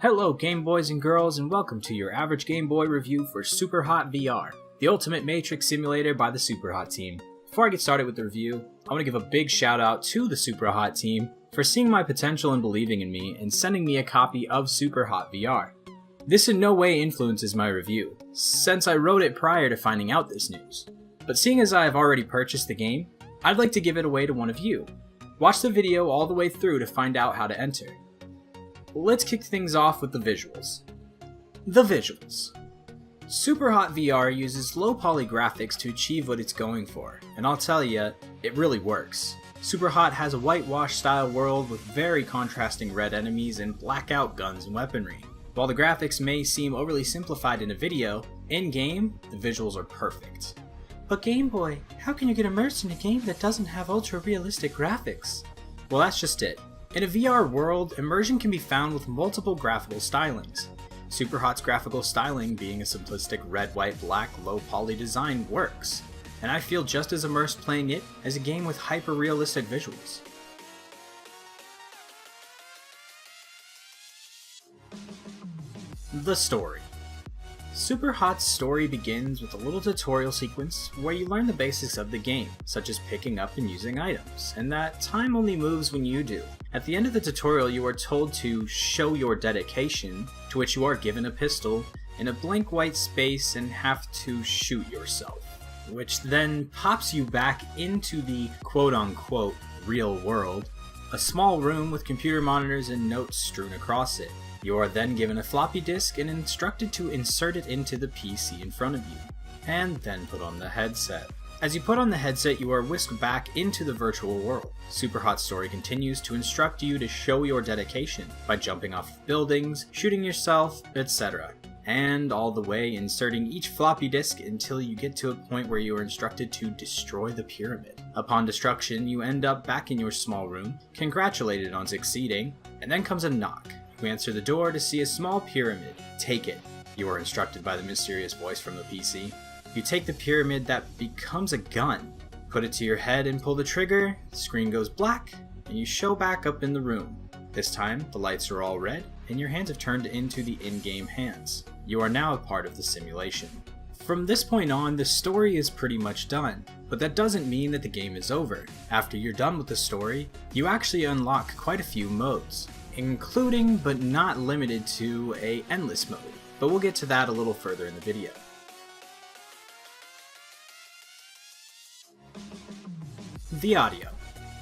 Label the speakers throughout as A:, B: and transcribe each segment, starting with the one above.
A: Hello Game Boys and girls, and welcome to your average Game Boy review for Superhot VR, the ultimate Matrix simulator by the Superhot team. Before I get started with the review, I want to give a big shout out to the Superhot team for seeing my potential and believing in me and sending me a copy of Superhot VR. This in no way influences my review, since I wrote it prior to finding out this news. But seeing as I have already purchased the game, I'd like to give it away to one of you. Watch the video all the way through to find out how to enter. Let's kick things off with the visuals. The visuals. Superhot VR uses low poly graphics to achieve what it's going for, and I'll tell ya, it really works. Superhot has a whitewash style world with very contrasting red enemies and blackout guns and weaponry. While the graphics may seem overly simplified in a video, in-game, the visuals are perfect. But Game Boy, how can you get immersed in a game that doesn't have ultra-realistic graphics? Well, that's just it. In a VR world, immersion can be found with multiple graphical stylings. Superhot's graphical styling being a simplistic red, white, black, low poly design works, and I feel just as immersed playing it as a game with hyper-realistic visuals. The story. Superhot's story begins with a little tutorial sequence where you learn the basics of the game, such as picking up and using items, and that time only moves when you do. At the end of the tutorial, you are told to show your dedication, to which you are given a pistol in a blank white space and have to shoot yourself, which then pops you back into the quote-unquote real world, a small room with computer monitors and notes strewn across it. You are then given a floppy disk and instructed to insert it into the PC in front of you, and then put on the headset. As you put on the headset, you are whisked back into the virtual world. Superhot's story continues to instruct you to show your dedication by jumping off buildings, shooting yourself, etc. And all the way inserting each floppy disk until you get to a point where you are instructed to destroy the pyramid. Upon destruction, you end up back in your small room, congratulated on succeeding, and then comes a knock. You answer the door to see a small pyramid. Take it, you are instructed by the mysterious voice from the PC. You take the pyramid that becomes a gun, put it to your head and pull the trigger, the screen goes black, and you show back up in the room. This time, the lights are all red, and your hands have turned into the in-game hands. You are now a part of the simulation. From this point on, the story is pretty much done, but that doesn't mean that the game is over. After you're done with the story, you actually unlock quite a few modes, including but not limited to a endless mode, but we'll get to that a little further in the video. The audio.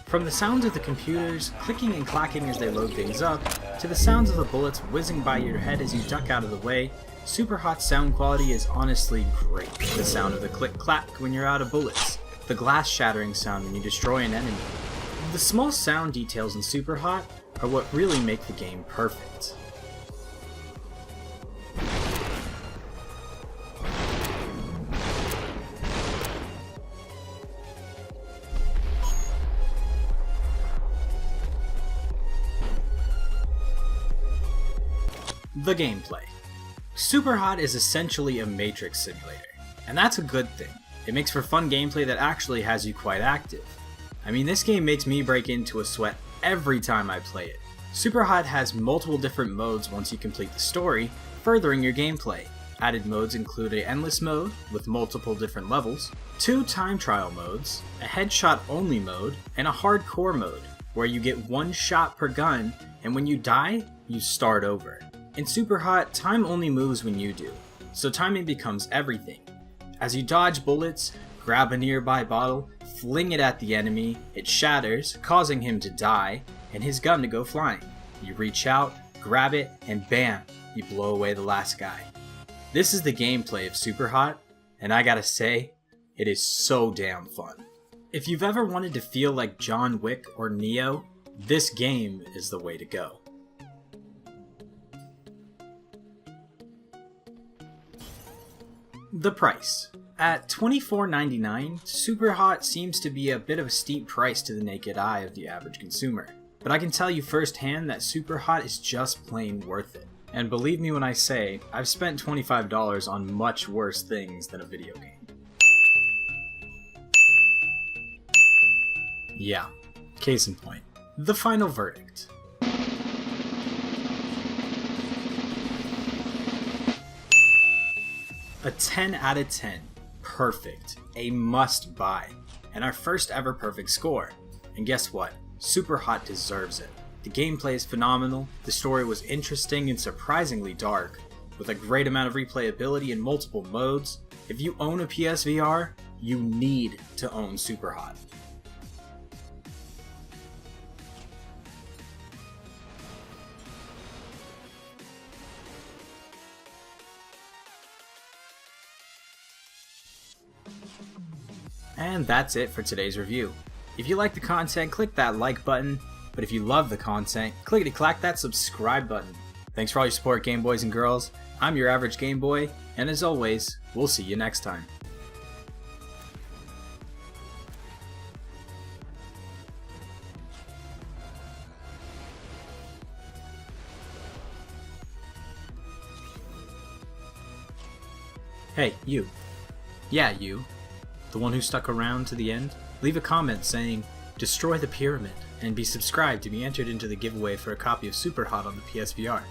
A: From the sounds of the computers clicking and clacking as they load things up, to the sounds of the bullets whizzing by your head as you duck out of the way, Superhot's sound quality is honestly great. The sound of the click-clack when you're out of bullets, the glass shattering sound when you destroy an enemy. The small sound details in Superhot are what really make the game perfect. The gameplay. Superhot is essentially a Matrix simulator, and that's a good thing. It makes for fun gameplay that actually has you quite active. I mean, this game makes me break into a sweat every time I play it. Superhot has multiple different modes once you complete the story, furthering your gameplay. Added modes include an endless mode with multiple different levels, 2 time trial modes, a headshot only mode, and a hardcore mode, where you get 1 shot per gun, and when you die, you start over. In Superhot, time only moves when you do, so timing becomes everything. As you dodge bullets, grab a nearby bottle, fling it at the enemy, it shatters, causing him to die, and his gun to go flying. You reach out, grab it, and bam, you blow away the last guy. This is the gameplay of Superhot, and I gotta say, it is so damn fun. If you've ever wanted to feel like John Wick or Neo, this game is the way to go. The price. At $24.99, Superhot seems to be a bit of a steep price to the naked eye of the average consumer. But I can tell you firsthand that Superhot is just plain worth it. And believe me when I say, I've spent $25 on much worse things than a video game. Yeah, case in point. The final verdict. A 10 out of 10. Perfect. A must buy. And our first ever perfect score. And guess what? Superhot deserves it. The gameplay is phenomenal, the story was interesting and surprisingly dark, with a great amount of replayability in multiple modes. If you own a PSVR, you need to own Superhot. And that's it for today's review. If you like the content, click that like button, but if you love the content, clickety-clack that subscribe button. Thanks for all your support, Game Boys and girls. I'm your average Game Boy, and as always, we'll see you next time. Hey, you. Yeah, you. The one who stuck around to the end? Leave a comment saying, "Destroy the pyramid," and be subscribed to be entered into the giveaway for a copy of Superhot on the PSVR.